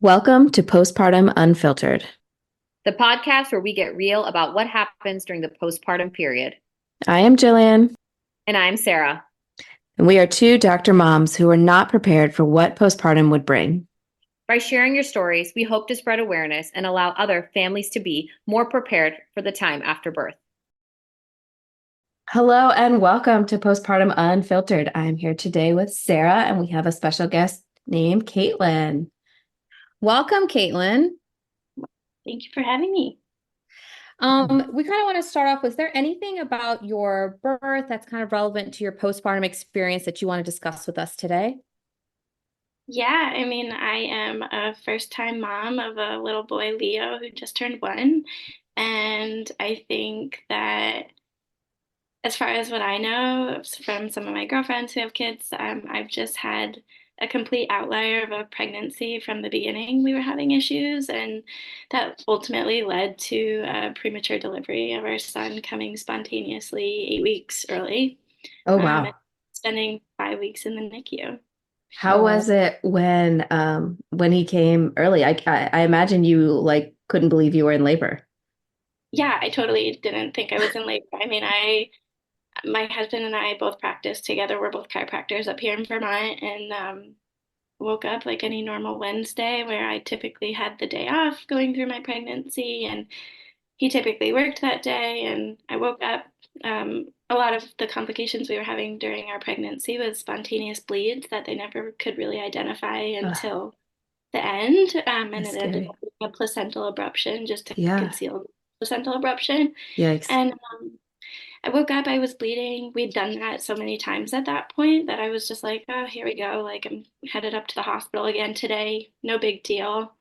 Welcome to Postpartum Unfiltered. The podcast where we get real about what happens during the postpartum period. I am Jillian, And I'm Sarah. and we are two doctor moms who are not prepared for what postpartum would bring. By sharing your stories, we hope to spread awareness and allow other families to be more prepared for the time after birth. Hello, and welcome to Postpartum Unfiltered. I'm here today with Sarah, and we have a special guest named Caitlin. Welcome, Caitlin. Thank you for having me. We kind of want to start off. Was there anything about your birth that's kind of relevant to your postpartum experience that you want to discuss with us today? Yeah, I am a first-time mom of a little boy, Leo, who just turned 1. And I think that as far as what I know from some of my girlfriends who have kids, I've just had a complete outlier of a pregnancy from the beginning. We were having issues, and that ultimately led to a premature delivery of our son coming spontaneously 8 weeks early, Oh, and wow. spending 5 weeks in the NICU. How was it when he came early? I imagine you couldn't believe you were in labor. Yeah, I totally didn't think I was in labor. My husband and I both practice together. We're both chiropractors up here in Vermont, and woke up like any normal Wednesday where I typically had the day off going through my pregnancy, and he typically worked that day. And I woke up. A lot of the complications we were having during our pregnancy was spontaneous bleeds that they never could really identify Ugh, until the end, and that's it ended scary. up being a placental abruption just to Yeah. conceal the placental abruption. Yikes. And I woke up, I was bleeding. We'd done that so many times at that point that I was just like, oh, here we go. Like, I'm headed up to the hospital again today. No big deal.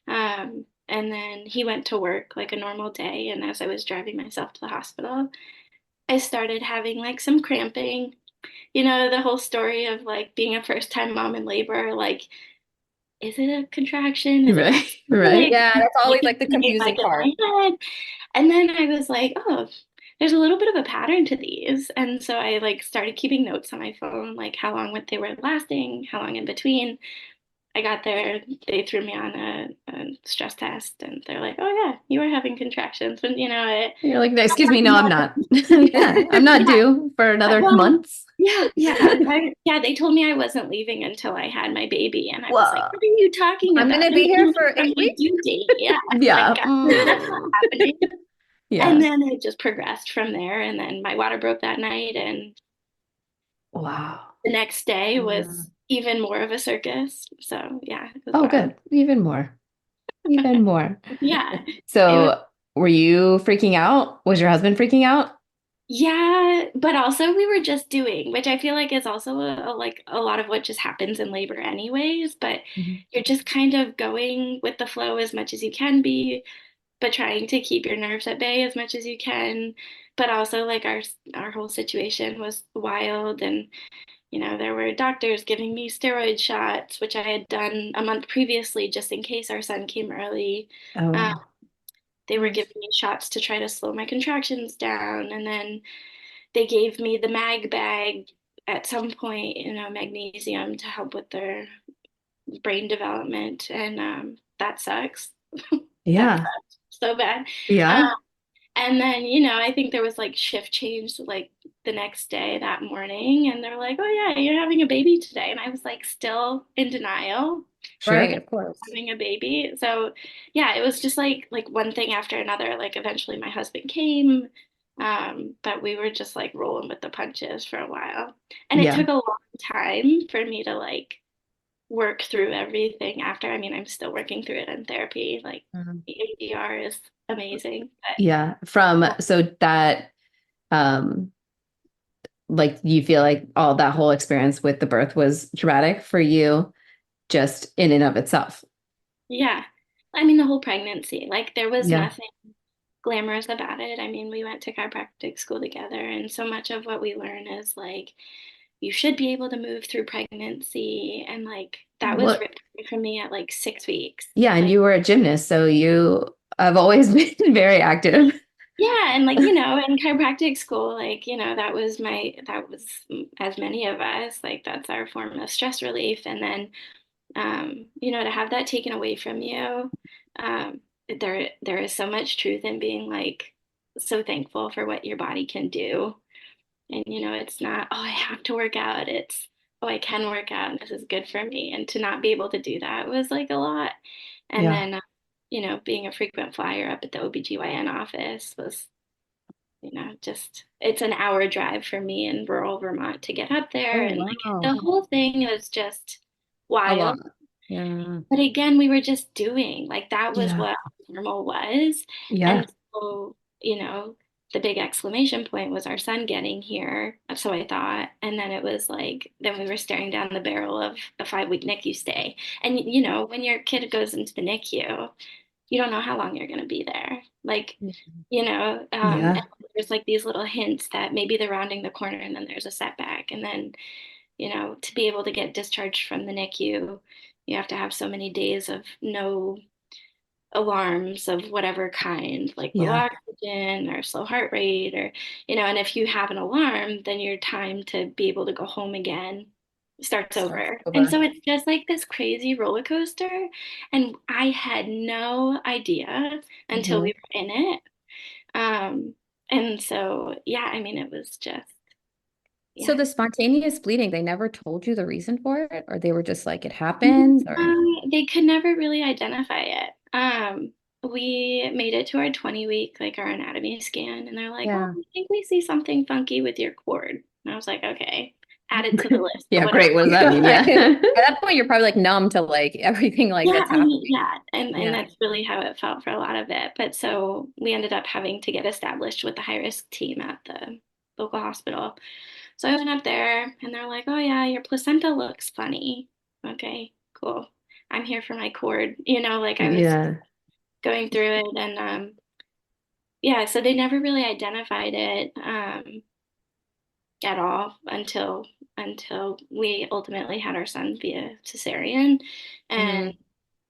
And then he went to work like a normal day. And as I was driving myself to the hospital, I started having like some cramping. You know, the whole story of like being a first time mom in labor, like, is it a contraction? Is it Right. actually Right. Yeah, that's like always like the like confusing in part. my head? And then I was like, oh, there's a little bit of a pattern to these. And so I like started keeping notes on my phone, like how long what they were lasting, how long in between. I got there, they threw me on a stress test, and they're like, "Oh yeah, you were having contractions." And You're like, "No, excuse me, no, I'm not. yeah, Yeah, I'm not yeah. due for another Well, months." yeah. They told me I wasn't leaving until I had my baby, and I was like, Whoa. "What are you talking I'm about? gonna I'm be here for from 8 my weeks. due date." Yeah, like Yeah. that's not happening. And Yeah. then it just progressed from there. And then my water broke that night, and Wow. the next day Yeah. was even more of a circus. So yeah, it was Oh, wild. good. Even more. Even more. Yeah, it was. So, were you freaking out? Was your husband freaking out? Yeah, but also we were just doing, which I feel like is also like a lot of what just happens in labor anyways, but Mhm. you're just kind of going with the flow as much as you can be, but trying to keep your nerves at bay as much as you can. But also like our whole situation was wild, and there were doctors giving me steroid shots, which I had done a month previously just in case our son came early. Oh, Um, wow. they were giving me shots to try to slow my contractions down, and then they gave me the mag bag at some point, magnesium to help with their brain development, and that sucks. That Yeah. sucks so bad. Yeah. And then, I think there was like shift change like the next day that morning, and they're like, "Oh yeah, you're having a baby today." And I was like still in denial Sure. Right, of course. having a baby. So yeah, it was just like one thing after another. Like eventually my husband came, but we were just like rolling with the punches for a while. And it Yeah. took a long time for me to like work through everything after. I'm still working through it in therapy. Like Mhm. EMDR is amazing, Yeah. From but so that um like you feel like all that whole experience with the birth was traumatic for you just in and of itself. yeah. The whole pregnancy, like there was Yeah. nothing glamorous about it. We went to chiropractic school together, and so much of what we learn is like you should be able to move through pregnancy, and like that was Well, ripped away from me at like 6 weeks. yeah, and Like, you were a gymnast, so you have always been very active. yeah, and like, in chiropractic school, like, that was as many of us, like that's our form of stress relief. And then To have that taken away from you, um, there is so much truth in being like so thankful for what your body can do. And it's not, oh, I have to work out. It's, oh, I can work out and this is good for me. And to not be able to do that was like a lot. And Yeah. then, being a frequent flyer up at the OBGYN office was, just it's an hour drive for me in rural Vermont to get up there. Oh, And like wow. the whole thing was just A lot. wild. Yeah. But again, we were just doing like that was Yeah. what normal was. Yeah. And so, the big exclamation point was our son getting here. So I thought. And then it was like, then we were staring down the barrel of a 5-week NICU stay. And, when your kid goes into the NICU, you don't know how long you're going to be there. Like, and Yeah. there's like these little hints that maybe they're rounding the corner and then there's a setback. And then, to be able to get discharged from the NICU, you have to have so many days of no alarms of whatever kind, like low Yeah. oxygen or slow heart rate, or, and if you have an alarm, then your time to be able to go home again starts Starts over. And over. so it's just like this crazy roller coaster. And I had no idea until Mhm. we were in it. Um, and so, yeah, I mean, it was just, So yeah. the spontaneous bleeding, they never told you the reason for it, or they were just like, it happens, or They could never really identify it. We made it to our 20-week, like our anatomy scan, and they're like, "Oh, yeah. I think we see something funky with your cord." And I was like, "Okay, add it to the list of Yeah, whatever." great. What does that mean? At Yeah. that point, you're probably like numb to like everything like Yeah, that's I mean, happening. yeah, and Yeah. that's really how it felt for a lot of it. But so we ended up having to get established with the high risk team at the local hospital. So I went up there, and they're like, "Oh yeah, your placenta looks funny." Okay, cool. I'm here for my cord. Like I was Yeah. going through it, and yeah, so they never really identified it at all until we ultimately had our son via cesarean. And Mhm.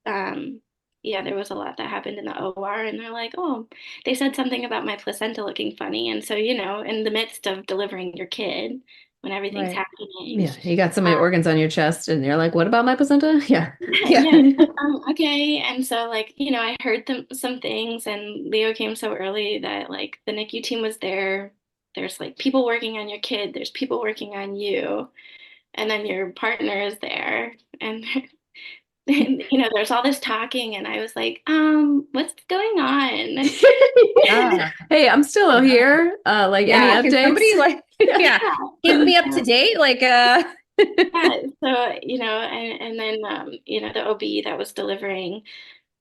um yeah, there was a lot that happened in the OR, and they're like, "Oh, they said something about my placenta looking funny." And so, in the midst of delivering your kid, when everything's Right. happening, Yeah. You got so many um, organs on your chest and you're like, what about my placenta? Yeah. Yeah. yeah, okay. And so, like, I heard some things, and Leo came so early that like the NICU team was there. There's like people working on your kid. There's people working on you, and then your partner is there, and there's all this talking, and I was like, what's going on? Yeah. Hey, I'm still Yeah. here. Like any Yeah. Can updates? somebody like, yeah, keep me up to Yeah. date? Like, Yeah, so and then the OB that was delivering,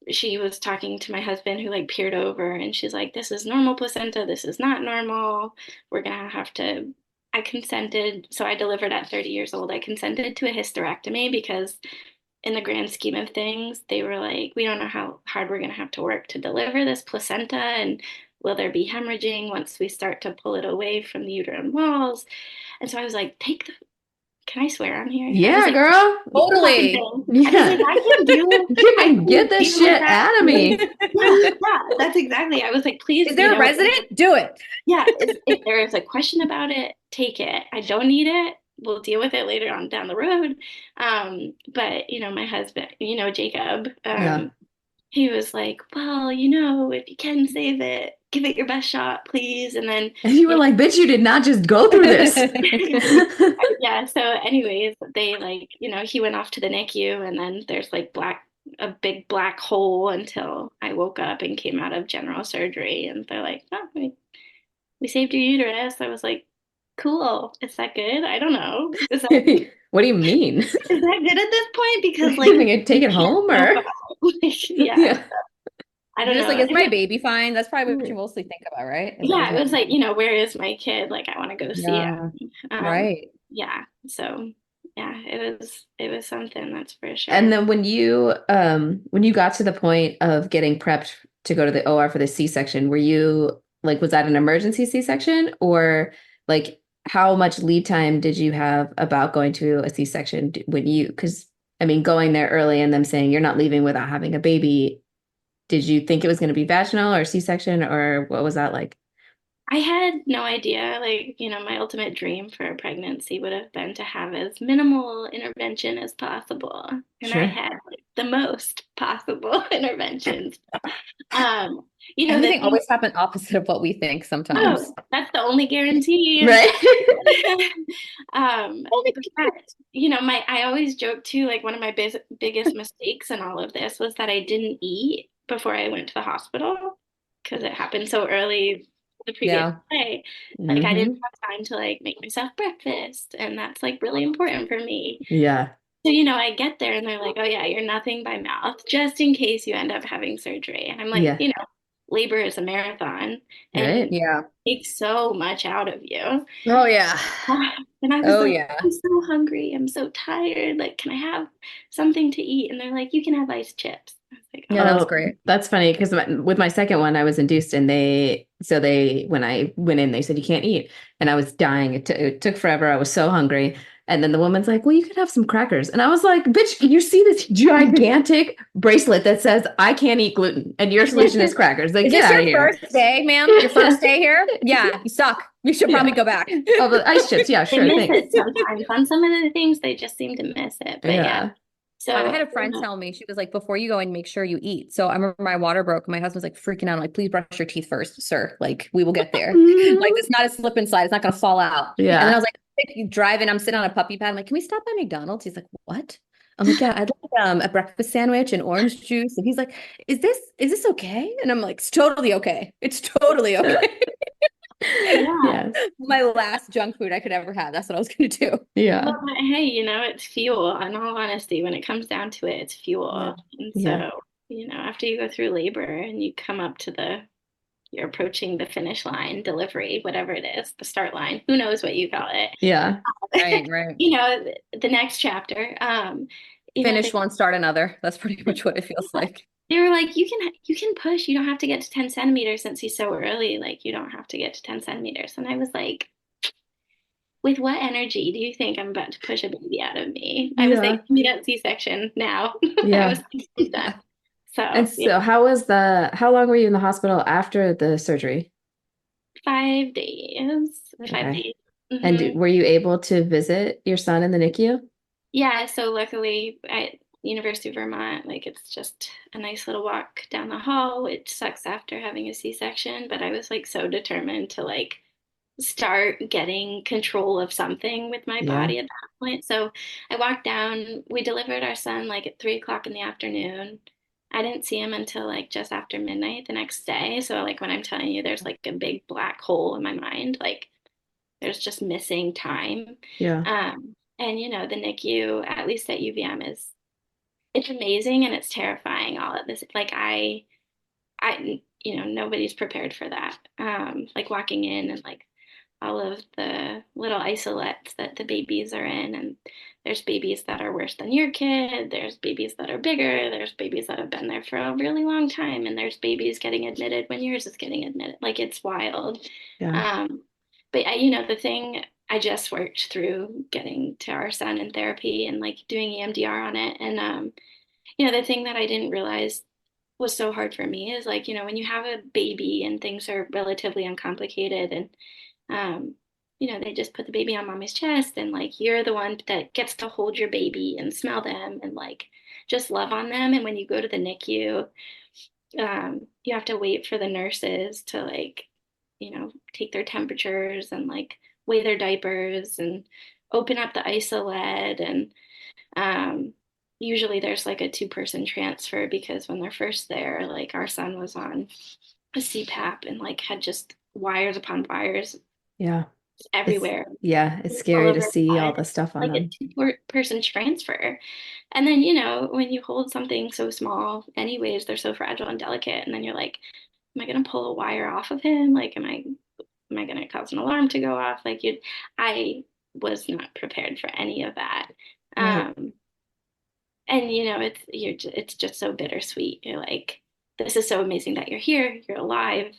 she was talking to my husband who like peered over, and she's like, "This is normal placenta, this is not normal. We're gonna have to." I consented, so I delivered at 30 years old. I consented to a hysterectomy because in the grand scheme of things, they were like, "We don't know how hard we're gonna have to work to deliver this placenta, and will there be hemorrhaging once we start to pull it away from the uterine walls?" And so I was like, "Take the can I swear on here?" I was Yeah, like, girl. "Take the fucking totally. thing." I was like, Yeah. I Get can't this deal with shit that. out of me. Yeah, yeah, that's exactly. I was like, please, Is there a resident? Do it. yeah, if there is a question about it, take it. I don't need it. We'll deal with it later on down the road. But my husband, Jacob, Yeah. he was like, well, if you can save it, give it your best shot, please. And then, And you were you like, bitch, you did not just go through this. yeah, so anyways, they like, he went off to the NICU, and then there's like a big black hole until I woke up and came out of general surgery, and they're like, "Oh, we saved your uterus." I was like, "Cool. Is that good? I don't know. What do you mean? Is that good at this point? Because like Can I take you it can't home go or? back. Like, yeah, Yeah. I don't You're just like, know. is my baby fine? That's probably what you mostly think about, right? Is that Yeah, it everything? was like, where is my kid? Like, I want to go see Yeah. him. Right. Yeah. So yeah, it was something, that's for And sure. then when you got to the point of getting prepped to go to the OR for the C-section, were you like, was that an emergency C-section, or like how much lead time did you have about going to a C-section because I mean, going there early and them saying you're not leaving without having a baby, did you think it was going to be vaginal or C-section, or what was that like? I had no idea. Like, my ultimate dream for a pregnancy would have been to have as minimal intervention as possible. And I Sure. had like the most possible interventions. Um, the Everything thing, always happens opposite of what we think sometimes. oh, that's the only guarantee. Right. But that, I always joke too, like one of my biggest mistakes in all of this was that I didn't eat before I went to the hospital because it happened so early the previous Yeah. day. Like I didn't Hmm. have time to like make myself breakfast, and that's like really important for me. Yeah. So, I get there and they're like, oh yeah, you're nothing by mouth, just in case you end up having surgery. And I'm like, Yeah. labor is a marathon Right. and Yeah. takes so much out of you. Oh yeah. And I was Oh like, yeah. I'm so hungry. I'm so tired. Like, can I have something to eat? And they're like, you can have ice chips. I was like, Yeah, that was oh, Oh, great. that's funny because with my second one, I was induced and when I went in, they said you can't eat. And I was dying. It took forever. I was so hungry. And then the woman's like, well, you could have some crackers. And I was like, bitch, can you see this gigantic bracelet that says I can't eat gluten? And your solution is crackers. Like, Is get this out your of here. first day, ma'am? Your first day here? Yeah, you suck. You should Yeah. probably go back. Oh, the ice chips. Yeah, they sure. miss Thanks. it sometimes. On some of the things, they just seem to miss it. But yeah. Yeah. I So, had a friend tell me, she was like, before you go in, make sure you eat. So I remember my water broke. My husband's like freaking out. I'm like, please brush your teeth first, sir. Like, we will get there. Like, it's not a slip and slide. It's not going to fall out. And then I Yeah. was like, you driving, I'm sitting on a puppy pad. I'm like, can we stop by McDonald's? He's like, what? I'm like, yeah, I'd like a breakfast sandwich and orange juice. And he's like, is this okay? And I'm like, it's totally okay. It's totally okay. yeah. Yes. My last junk food I could ever have. That's what I was going to do. Yeah. Well, but hey, it's fuel. In all honesty, when it comes down to it, it's Yeah. fuel. And Yeah. so, after you go through labor and you come up to you're approaching the finish line, delivery, whatever it is, the start line, who knows what you call it. Yeah. Right, right. The next chapter, Finish one, start another. That's pretty much what it feels like. they were like, you can push. You don't have to get to 10 centimeters since he's so early. Like you don't have to get to 10 centimeters. And I was like, with what energy do you think I'm about to push a baby out of me? I was like, Yeah. give me that C-section now. I was Yeah. like, done. And So yeah, so how long were you in the hospital after the surgery? 5 days. 5 days. Okay. And Hmm. were you able to visit your son in the NICU? Yeah, so luckily at University of Vermont, like it's just a nice little walk down the hall, which sucks after having a C-section, but I was like so determined to like start getting control of something with my Yeah. body at that point. So I walked down, we delivered our son like at 3 o'clock in the afternoon. I didn't see him until like just after midnight the next day. So like when I'm telling you there's like a big black hole in my mind, like there's just missing time. Yeah. And the NICU, at least at UVM, it's amazing and it's terrifying all of this. Like nobody's prepared for that. Like walking in and like all of the little isolates that the babies are in, and there's babies that are worse than your kid, there's babies that are bigger, there's babies that have been there for a really long time, and there's babies getting admitted when yours is getting admitted. Like it's wild. Yeah. But the thing, I just worked through getting to our son in therapy and like doing EMDR on it. And the thing that I didn't realize was so hard for me is like, when you have a baby and things are relatively uncomplicated, and um, they just put the baby on mommy's chest, and like you're the one that gets to hold your baby and smell them and like just love on them. And when you go to the NICU, you have to wait for the nurses to like, take their temperatures and like weigh their diapers and open up the isolate. And usually there's like a two-person transfer because when they're first there, like our son was on a CPAP and like had just wires upon wires Yeah. everywhere, It's all scary over to his see all body, the stuff on like a them. two-person transfer. And then, when you hold something so small, anyways, they're so fragile and delicate. And then you're like, am I going to pull a wire off of him? Like, am I going to cause an alarm to go off? Like, I was not prepared for any of that. Right. Um, and it's just so bittersweet. You're like, this is so amazing that you're here, you're alive,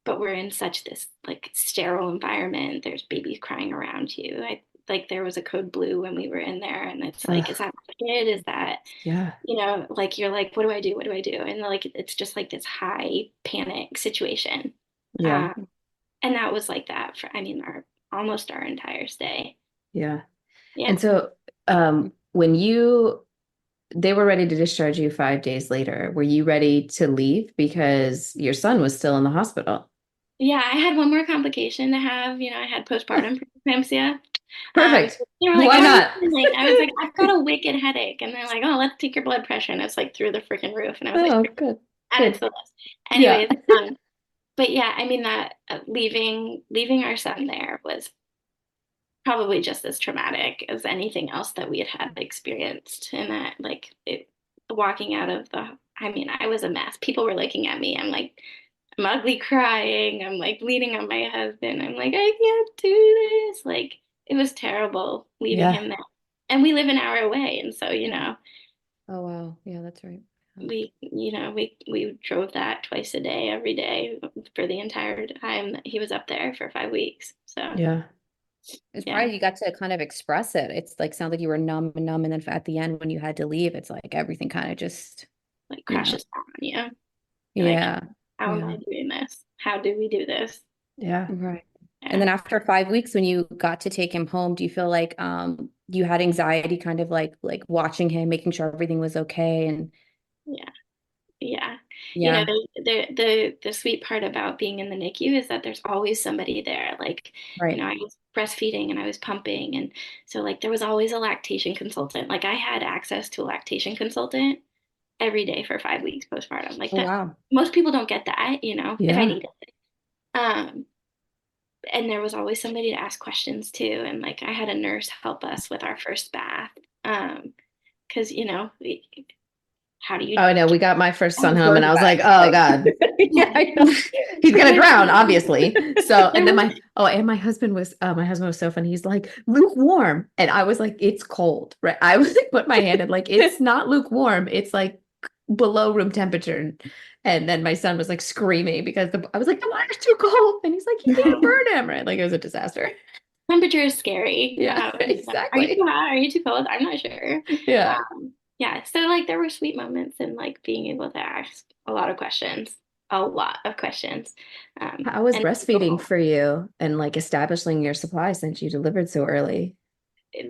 but we're in such this like sterile environment. There's babies crying around you. I like there was a code blue when we were in there, and it's like, is Ugh. that my kid? Is that Yeah. like you're like, what do I do? What do I do? And like it's just like this high panic situation. Yeah. Um, And that was like that for, I mean, our almost our entire stay. Yeah. Yeah. And so when they were ready to discharge you 5 days later, were you ready to leave because your son was still in the hospital? Yeah, I had one more complication to have. I had postpartum preeclampsia. Perfect. They were like, Why "How are you not? feeling?" I was like, "I've got a wicked headache," and they're like, "Oh, let's take your blood pressure," and it's like through the freaking roof. And I was like, Oh, good. add it to Good. the list. Yeah. Anyways, but yeah, I mean that leaving our son there was probably just as traumatic as anything else that we had experienced. And that, like, walking out of I mean, I was a mess. People were looking at me. I'm ugly crying. I'm like leaning on my husband. I'm like, I can't do this. Like, it was terrible leaving Yeah. him there. And we live an hour away. And so, Oh, wow. Yeah, that's right. we drove that twice a day, every day for the entire time that he was up there for 5 weeks. So, Yeah. It's yeah, probably you got to kind of express it. It's like sounds like you were numb and numb, and then at the end when you had to leave, it's like everything kind of just, like you know, crashes down on you. You're like, yeah, how am yeah, I doing this? How do we do this? Yeah. right. And Yeah. then after 5 weeks, when you got to take him home, do you feel like you had anxiety, kind of like watching him, making sure everything was okay, and Yeah. Yeah. yeah, The sweet part about being in the NICU is that there's always somebody there. Like, right. I was breastfeeding and I was pumping. And so, like, there was always a lactation consultant. Like, I had access to a lactation consultant every day for 5 weeks postpartum. Like, Oh that, wow. most people don't get that, if I Yeah. need it. Um, and there was always somebody to ask questions to. And, like, I had a nurse help us with our first bath. Because, how do you Oh no, we got my first I son was home and worried I was about like, it. oh Like, God. yeah, I know. He's gonna there drown, obviously. So, and then was and my husband was so funny. He's like, lukewarm. And I was like, it's cold, right? I was like, put my hand in, like, it's not lukewarm. It's like below room temperature. And then my son was like screaming because I was like, the water's too cold. And he's like, you can't burn him, right? Like it was a disaster. temperature is scary. Yeah, Are you too exactly. hot? Are you too cold? I'm not sure. Yeah. Yeah, so like there were sweet moments and like being able to ask a lot of questions. How was And then go breastfeeding home. for you and like establishing your supply since you delivered so early?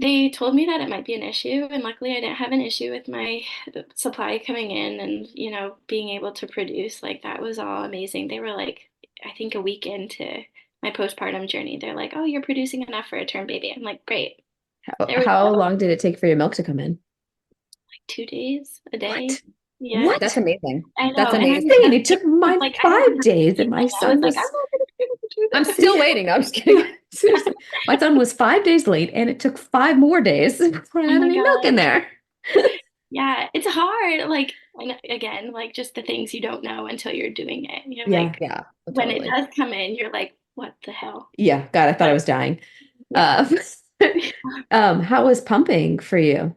They told me that it might be an issue, and luckily I didn't have an issue with my supply coming in and, being able to produce. Like that was all amazing. They were like, I think a week into my postpartum journey, they're like, "Oh, you're producing enough for a term baby." I'm like, "Great." There we How go. long did it take for your milk to come in? 2 days, a day. What? Yeah, That's What? amazing. I That's know. And amazing. Insane. It took I was mine like, I don't five have days, and anything. my I was son like, I'm was, not going to be able to do I'm this. still waiting. No, I'm just kidding. yeah, seriously. My son was 5 days late, and it took 5 more days before I Oh had my any milk in God. there. Yeah, it's hard. Like, and again, like just the things you don't know until you're doing it. Yeah. Like Yeah, when it totally. does come in, you're like, what the hell? Yeah. God, I thought I But was dying. yeah, Uh, how was pumping for you?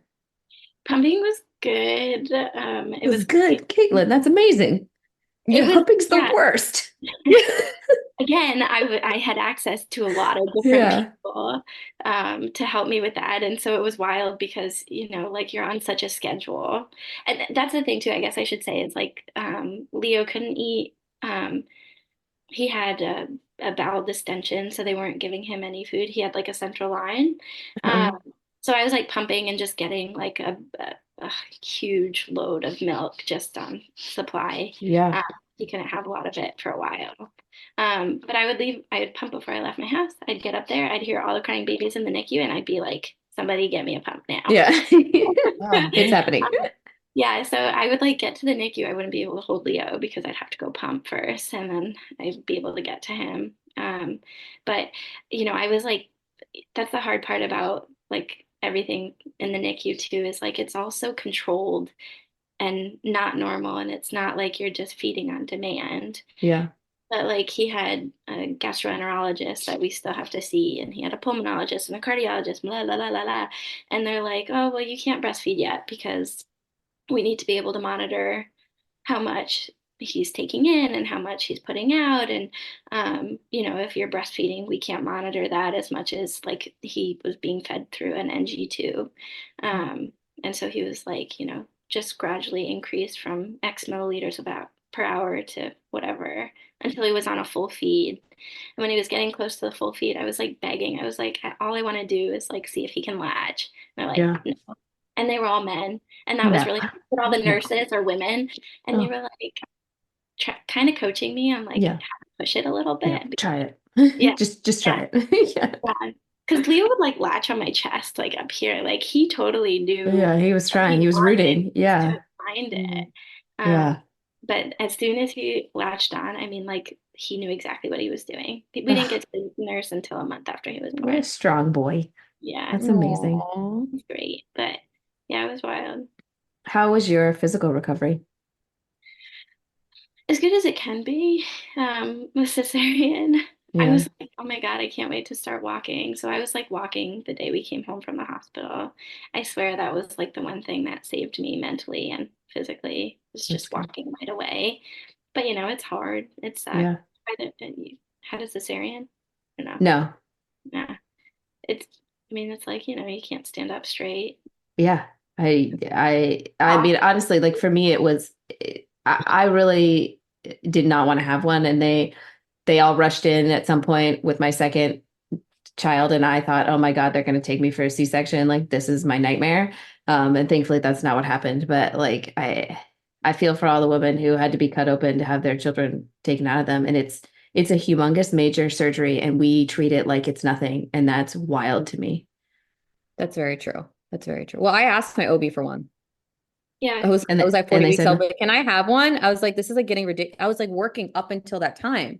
pumping was good. It It was was, good, Caitlin. That's amazing. it was, Pumping's the yeah. worst. Again, I had access to a lot of different Yeah. people to help me with that. And so it was wild because, like you're on such a schedule. And that's the thing too, I guess I should say is like Leo couldn't eat. Um, he had a bowel distension, so they weren't giving him any food. He had like a central line. Um, so I was like pumping and just getting like a huge load of milk just on supply. Yeah. Um, he couldn't have a lot of it for a while. But I would pump before I left my house. I'd get up there, I'd hear all the crying babies in the NICU, and I'd be like, somebody get me a pump now. Yeah. Wow. It's happening. Yeah, so I would like get to the NICU. I wouldn't be able to hold Leo because I'd have to go pump first, and then I'd be able to get to him. But I was like, that's the hard part about like everything in the NICU too, is like it's all so controlled and not normal, and it's not like you're just feeding on demand. Yeah. But like he had a gastroenterologist that we still have to see, and he had a pulmonologist and a cardiologist, blah, blah, blah, blah, blah. And they're like, oh, well, you can't breastfeed yet because we need to be able to monitor how much he's taking in and how much he's putting out. And, if you're breastfeeding, we can't monitor that as much as like he was being fed through an NG tube. And so he was like, just gradually increase from X milliliters about per hour to whatever until he was on a full feed. And when he was getting close to the full feed, I was like begging. I was like, all I want to do is like see if he can latch. And they're like, Yeah. no. And they were all men. And that was No. really hard. But all the No. nurses are women. And they Oh, were like kind of coaching me on like yeah. how to push it a little Yeah. bit. Try Yeah. it. Just Yeah. try it. Yeah. Yeah. Because Leo would like latch on my chest, like up here. Like he totally knew Yeah. He was what trying. he He was wanted. rooting. He just Yeah. couldn't find it. Mhm. Um, Yeah. but as soon as he latched on, I mean, like he knew exactly what he was doing. We didn't Ugh, get to the nurse until a month after he was what a born. strong boy. Yeah, That's amazing. Aw. it's great. But yeah, it was wild. How was your physical recovery? As good as it can be, with cesarean. I Yeah. was like, oh my God, I can't wait to start walking. So I was like walking the day we came home from the hospital. I swear that was like the one thing that saved me mentally and physically was That's just good. walking right away. But it's hard. It sucks. Yeah. You had a cesarean? Or no? No. Nah. It's, I mean, it's like, you can't stand up straight. Yeah. I mean, honestly, like for me, it was, I really did not want to have one. And they all rushed in at some point with my second child. And I thought, oh my God, they're going to take me for a C-section. Like this is my nightmare. And thankfully that's not what happened. But like, I feel for all the women who had to be cut open to have their children taken out of them. And it's a humongous major surgery and we treat it like it's nothing. And that's wild to me. That's very true. That's very true. Well, I asked my OB for one. Yeah. I was like And 40 they weeks said, old, no. but can I have one? I was like, this is like getting ridiculous. I was like working up until that time.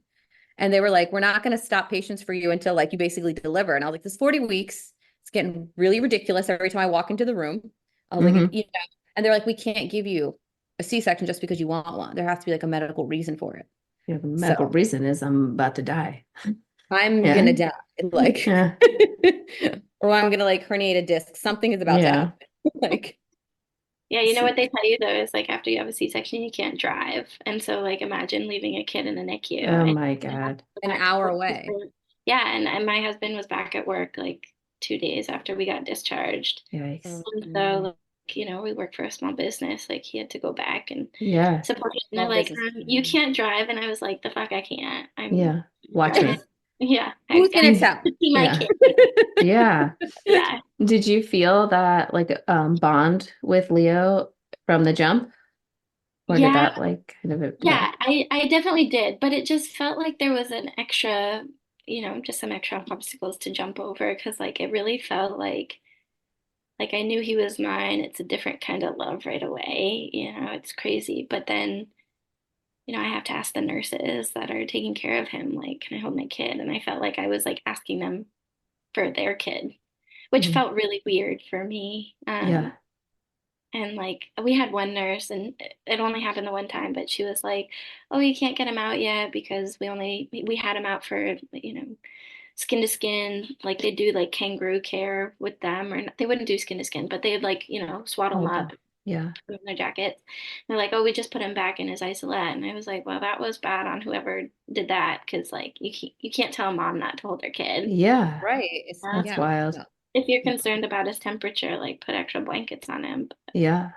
And they were like, we're not going to stop patients for you until like you basically deliver. And I was like, this 40 weeks, it's getting really ridiculous every time I walk into the room. I was like, Mm-hmm. and they're like, we can't give you a C-section just because you want one. There has to be like a medical reason for it. Yeah, the medical So reason is I'm about to die. I'm Yeah. gonna die, like, Yeah. or I'm gonna like herniate a disc. Something is about to Yeah. happen. Like, Yeah, you know what they tell you though is like after you have a C-section, you can't drive. And so like imagine leaving a kid in the NICU Oh and my you have to God. go an back to hour work. away. Yeah, and my husband was back at work like 2 days after we got discharged. Yikes. And so like, we work for a small business. Like he had to go back and Yeah. support it. And they're Small like, business. you can't drive. And I was like, the fuck I can't. I'm Yeah. Watch driving. me. Yeah, Who's I've got gonna to Mm. tell? see my Yeah. kid. Yeah. Yeah. Did you feel that like bond with Leo from the jump? Or did Yeah, that like kind of yeah. yeah, I definitely did, but it just felt like there was an extra, just some extra obstacles to jump over because like it really felt like I knew he was mine. It's a different kind of love right away, it's crazy. But then, I have to ask the nurses that are taking care of him, like, can I hold my kid? And I felt like I was like asking them for their kid, which Mhm. felt really weird for me. Yeah. And like we had one nurse, and it only happened the one time, but she was like, "Oh, you can't get him out yet because we had him out for skin to skin. Like they do like kangaroo care with them, or they wouldn't do skin to skin, but they'd like swaddle him Hold up, them. Yeah. put him in their jackets. They're like, "Oh, we just put him back in his isolette," and I was like, "Well, that was bad on whoever did that because like you can't tell a mom not to hold their kid. Yeah. Right. It's That's yeah. wild. No, If you're no, concerned about his temperature, like put extra blankets on him." But Yeah.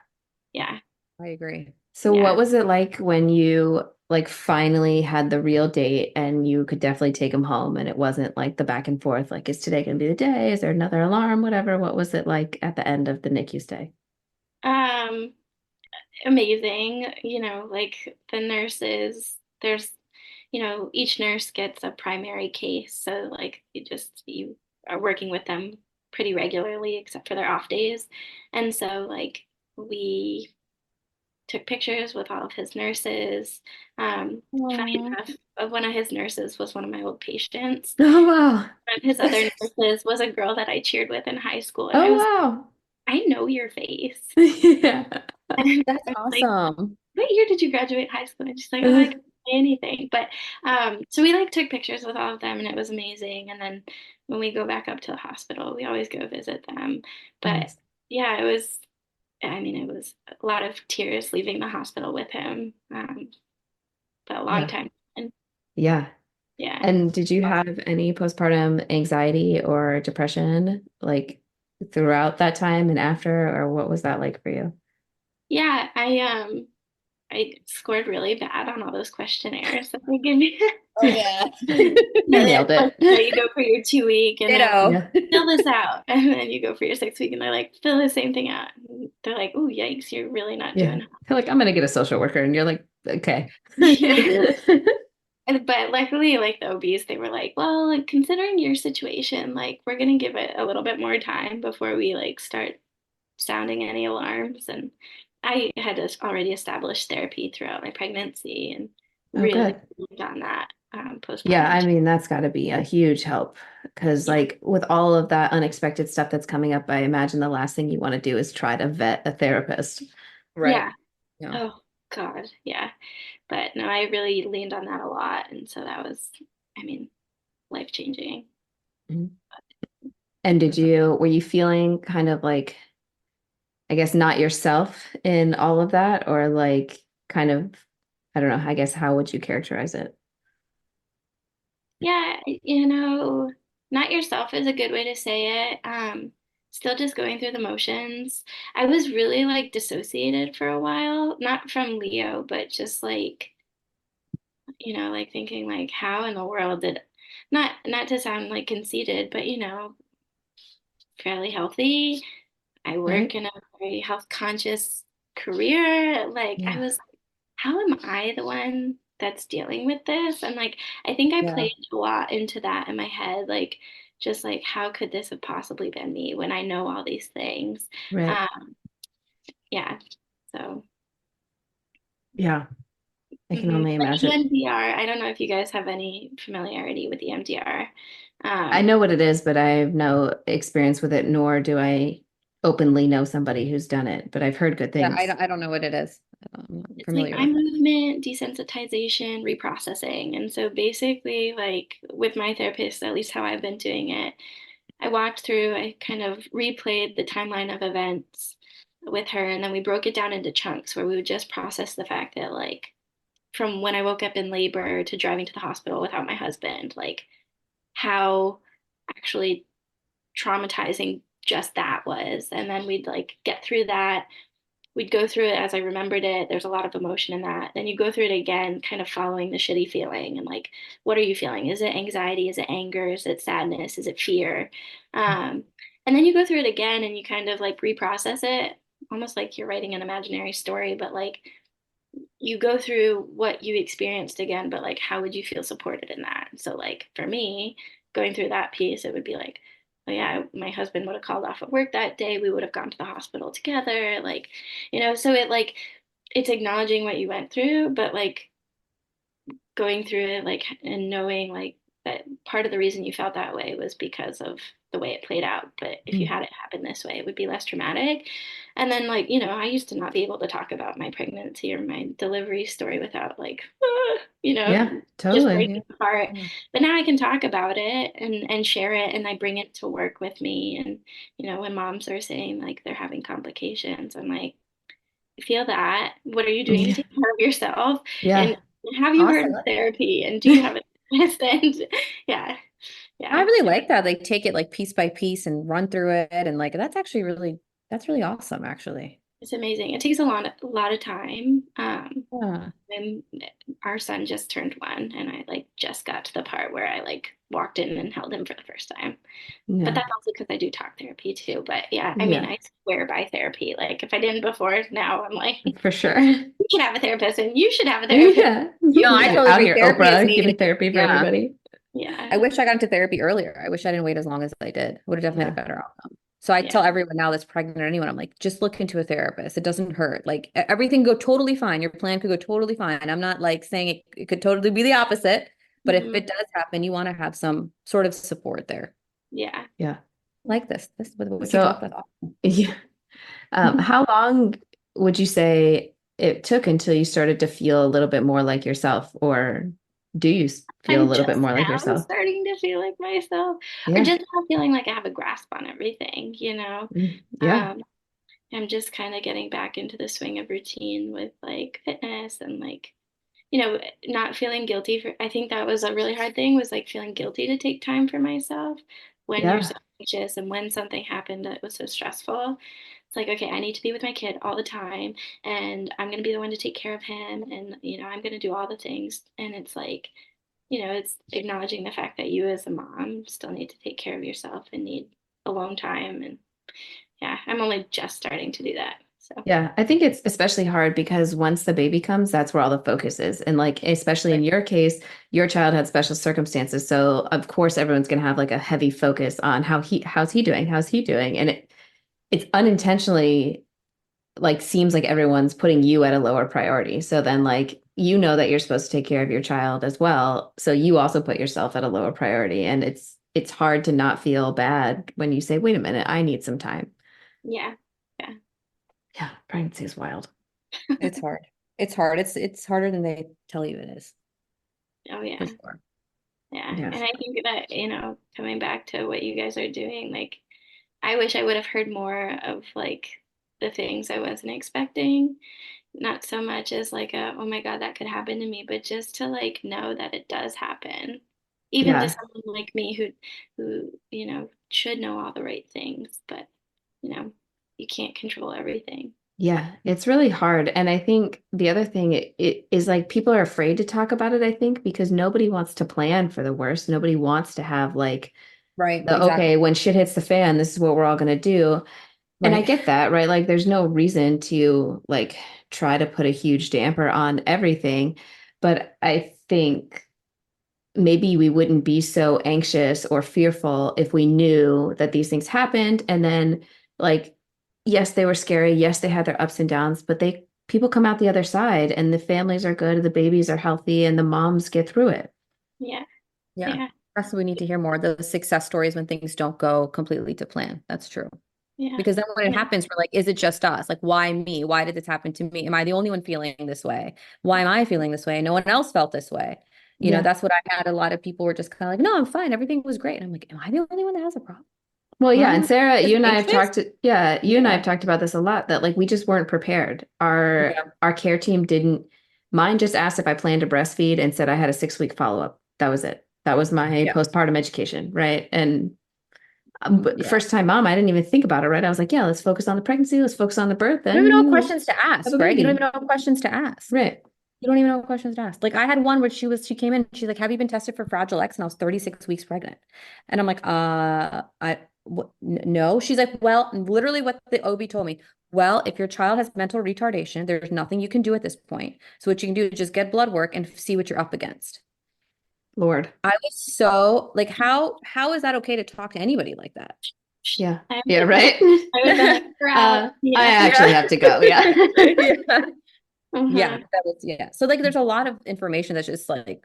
yeah, I agree. So what yeah. was it like when you like finally had the real date and you could definitely take him home and it wasn't like the back and forth, like, is today going to be the day? Is there another alarm? Whatever. What was it like at the end of the NICU stay? Um, Amazing. Like the nurses, each nurse gets a primary case. So like you are working with them pretty regularly, except for their off days. And so like we took pictures with all of his nurses. Funny Aw. enough, one of his nurses was one of my old patients. Oh, wow. One of his other nurses was a girl that I cheered with in high school. And I Oh, was, wow. I know your face. Yeah. And That's I was like, awesome. what year did you graduate high school? And she's like, oh, I can't say anything. But so we like took pictures with all of them and it was amazing. And then when we go back up to the hospital, we always go visit them. But Nice. yeah, it was a lot of tears leaving the hospital with him. But a long Yeah. time. And Yeah. yeah. And did you have any postpartum anxiety or depression like throughout that time and after, or what was that like for you? Yeah, I scored really bad on all those questionnaires that they give you. Oh yeah. You nailed it. You go for your 2 week and they're like, Ditto. Yeah. fill this out. And then you go for your 6 week and they're like, fill the same thing out. And they're like, oh, yikes, you're really not Yeah. doing They're like, I'm gonna get a social worker. And you're like, okay. yeah. But luckily, like the OBs, they were like, well, like, considering your situation, like we're gonna give it a little bit more time before we like start sounding any alarms. And I had already established therapy throughout my pregnancy and Oh, really good. worked on that Yeah, postpartum. I mean, that's got to be a huge help because, Yeah. like, with all of that unexpected stuff that's coming up, I imagine the last thing you want to do is try to vet a therapist. Right. Yeah. Yeah. Oh God. Yeah. But no, I really leaned on that a lot. And so that was, I mean, life changing. Mhm. And were you feeling kind of like, I guess, not yourself in all of that, or like kind of, I don't know, I guess, how would you characterize it? Yeah, not yourself is a good way to say it. Still just going through the motions. I was really like dissociated for a while, not from Leo, but just like, like thinking like how in the world did not to sound like conceited, but fairly healthy. I work Right? in a very health conscious career. Like I Yeah. was how am I the one that's dealing with this? And like, I think I Yeah. played a lot into that in my head, like, just like, how could this have possibly been me when I know all these things? Right. Um, yeah. So, Yeah. I can only But imagine. EMDR, I don't know if you guys have any familiarity with EMDR. I Um, know what it is, but I have no experience with it, nor do I openly know somebody who's done it, but I've heard good Yeah, things. I don't know what it is. I'm not it's like familiar eye with it. movement, desensitization, reprocessing. And so basically, like with my therapist, at least how I've been doing it, I walked through, I kind of replayed the timeline of events with her, and then we broke it down into chunks where we would just process the fact that, like, from when I woke up in labor to driving to the hospital without my husband, like, how actually traumatizing just that was. And then we'd, like, get through that. We'd go through it as I remembered it. There's a lot of emotion in that. Then you go through it again, kind of following the shitty feeling and like, what are you feeling? Is it anxiety? Is it anger? Is it sadness? Is it fear? Um, and then you go through it again and you kind of like reprocess it, almost like you're writing an imaginary story, but like you go through what you experienced again, but like how would you feel supported in that? So like for me, going through that piece, it would be like, oh yeah, my husband would have called off of work that day. We would have gone to the hospital together. Like, so it like it's acknowledging what you went through, but like going through it like and knowing like that part of the reason you felt that way was because of the way it played out, but if you Mm. had it happen this way it would be less traumatic. And then like I used to not be able to talk about my pregnancy or my delivery story without like Yeah, just totally. breaking apart. Yeah. But now I can talk about it and share it, and I bring it to work with me. And when moms are saying like they're having complications, I'm like, feel that. What are you doing to Yeah. take care of yourself? And Yeah. have you heard Awesome. of therapy? And do you have a therapist? And yeah, I yeah, really like that. They take it like piece by piece and run through it. And like, that's really awesome, actually. it's amazing. It takes a lot of time. Yeah. And our son just turned 1, and I like just got to the part where I like walked in and held him for the first time. But Yeah. that's also because I do talk therapy too. But yeah, I mean, Yeah, I swear by therapy. Like if I didn't before, now I'm like, for sure. you should have a therapist, and you should have a therapist. Yeah. You No, I Yeah. should. totally Out agree. here, Therapy is Oprah giving needed. therapy for Yeah. everybody. I Yeah, wish I got into therapy earlier. I wish I didn't wait as long as I did. Would have definitely had Yeah. a better outcome. So I yeah. tell everyone now that's pregnant or anyone, I'm like, just look into a therapist. It doesn't hurt. Like everything go totally fine. Your plan could go totally fine. I'm not like saying it could totally be the opposite, but if Mhm. it does happen, you want to have some sort of support there. Yeah. Yeah. Like this what you So, talked about. yeah. How long would you say it took until you started to feel a little bit more like yourself, or do you feel a I'm little bit just more like now yourself? starting to feel like myself, or Yeah. just not feeling like I have a grasp on everything. Mm. Yeah. Um, I'm just kind of getting back into the swing of routine with like fitness and like, not feeling guilty I think that was a really hard thing was like feeling guilty to take time for myself when you're so Yeah. anxious and when something happened that was so stressful. it's like, okay, I need to be with my kid all the time, and I'm going to be the one to take care of him, and I'm going to do all the things. And it's like, it's acknowledging the fact that you as a mom still need to take care of yourself and need alone time. And yeah, I'm only just starting to do that. So Yeah, I think it's especially hard because once the baby comes, that's where all the focus is. And like, especially in Right. your case, your child had special circumstances. So of course everyone's gonna have like a heavy focus on how's he doing? How's he doing? And it's unintentionally like seems like everyone's putting you at a lower priority. So then like that you're supposed to take care of your child as well. So you also put yourself at a lower priority. And it's hard to not feel bad when you say, wait a minute, I need some time. yeah, yeah. Yeah, pregnancy is wild. It's hard. It's hard. It's harder than they tell you it is, Oh for yeah. sure. Yeah. Yeah. And I think that, coming back to what you guys are doing, like, I wish I would have heard more of like the things I wasn't expecting. Not so much as like oh my God, that could happen to me, but just to like know that it does happen. Even to Yeah. someone like me who, should know all the right things, but you know, you can't control everything. Yeah, it's really hard. And I think the other thing it is like people are afraid to talk about it, I think, because nobody wants to plan for the worst. Nobody wants to have like Right, the okay, exactly. when shit hits the fan, this is what we're all going to do. And I Right. get that, right? Like there's no reason to like try to put a huge damper on everything. But I think maybe we wouldn't be so anxious or fearful if we knew that these things happened. And then, like, yes, they were scary. Yes, they had their ups and downs, but people come out the other side and the families are good, the babies are healthy, and the moms get through it. Yeah. Yeah. Yeah. That's what we need to hear more. Those success stories when things don't go completely to plan. That's true. Yeah. Because then when it Yeah. happens, we're like, is it just us? Like, why me? Why did this happen to me? Am I the only one feeling this way? Why am I feeling this way? No one else felt this way. Yeah. That's what I had. A lot of people were just kind of like, no, I'm fine. Everything was great. And I'm like, am I the only one that has a problem? Well, Am I yeah, the and only Sarah, one you that's and I have anxious? talked yeah, you and I have Yeah. talked about this a lot that like we just weren't prepared. Yeah. Our care team didn't mine just asked if I planned to breastfeed and said I had a 6 week follow-up. That was it. That was my Yeah. postpartum education, right? And but Yeah. first time mom, I didn't even think about it, right? I was like, yeah, let's focus on the pregnancy, let's focus on the birth, You don't even then know what we'll questions to have a ask, right? You don't even baby. know what questions to ask. Right. You don't even know what questions to ask. Like I had one where she came in, she's like, have you been tested for Fragile X? And I was 36 weeks pregnant. And I'm like, no. She's like, well, literally what the OB told me. Well, if your child has mental retardation, there's nothing you can do at this point. So what you can do is just get blood work and see what you're up against. Lord. I was so like, how is that okay to talk to anybody like that? Yeah. I Yeah, would have, right. I would have been like, we're out. I Yeah. actually Yeah. have to go. Yeah. Yeah. Yeah, Uh-huh. that was yeah. So like there's a lot of information that's just like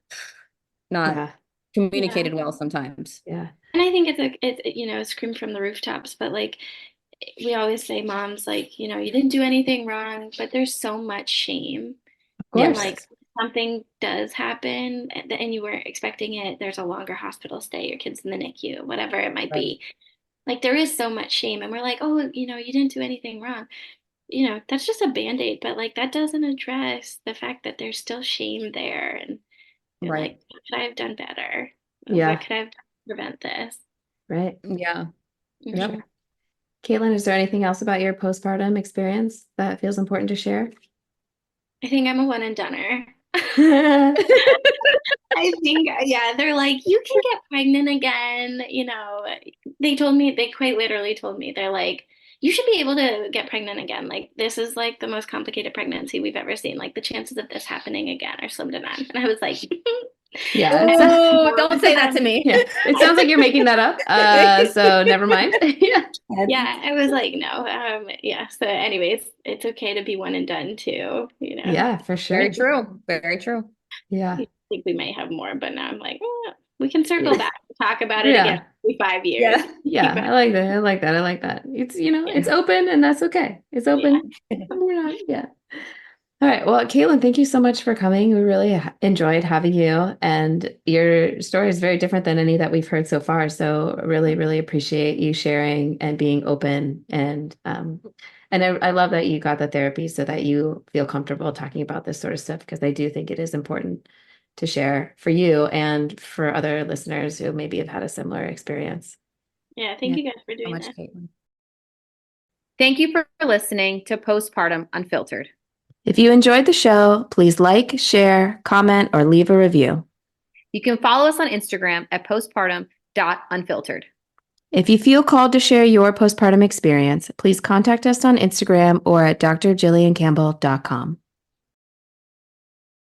not Yeah. Yeah. communicated well sometimes. Yeah. And I think it's scream from the rooftops, but like we always say, moms, like, you didn't do anything wrong, but there's so much shame. Of And course. like something does happen and you weren't expecting it, there's a longer hospital stay, your kid's in the NICU, whatever it might Right. be. Like there is so much shame, and we're like, oh, you didn't do anything wrong. That's just a band-aid, but like that doesn't address the fact that there's still shame there. And you're Right. like, what could I have done better? What Yeah. could I have done to prevent this? Right. Yeah. For Yep. Mhm. sure. Caitlin, is there anything else about your postpartum experience that feels important to share? I think I'm a one and doneer. I think, yeah, they're like, you can get pregnant again. They quite literally told me, they're like, you should be able to get pregnant again. Like, this is like the most complicated pregnancy we've ever seen. Like, the chances of this happening again are slim to none. And I was like, Yeah, I Oh, don't say that to um, me. yeah. It sounds like you're making that up. So never mind. Yeah. yeah, I was like, no. Yeah. So, anyways, it's okay to be one and done too. Yeah, for Very sure. true. Very true. Yeah. I think we may have more, but now I'm like, we can circle Yeah. back and talk about it again Yeah. in 5 years. Yeah. Yeah. I like that. I like that. I like that. It's Yeah. open and that's okay. It's Yeah. open. We're not, yeah. All right. Well, Caitlin, thank you so much for coming. We really enjoyed having you, and your story is very different than any that we've heard so far. So really, really appreciate you sharing and being open. And I love that you got the therapy so that you feel comfortable talking about this sort of stuff because I do think it is important to share for you and for other listeners who maybe have had a similar experience. Yeah. Thank Yeah. you guys for So doing much, this. Caitlin. Thank you for listening to Postpartum Unfiltered. If you enjoyed the show, please like, share, comment, or leave a review. You can follow us on Instagram at postpartum.unfiltered. If you feel called to share your postpartum experience, please contact us on Instagram or at drjilliancampbell.com.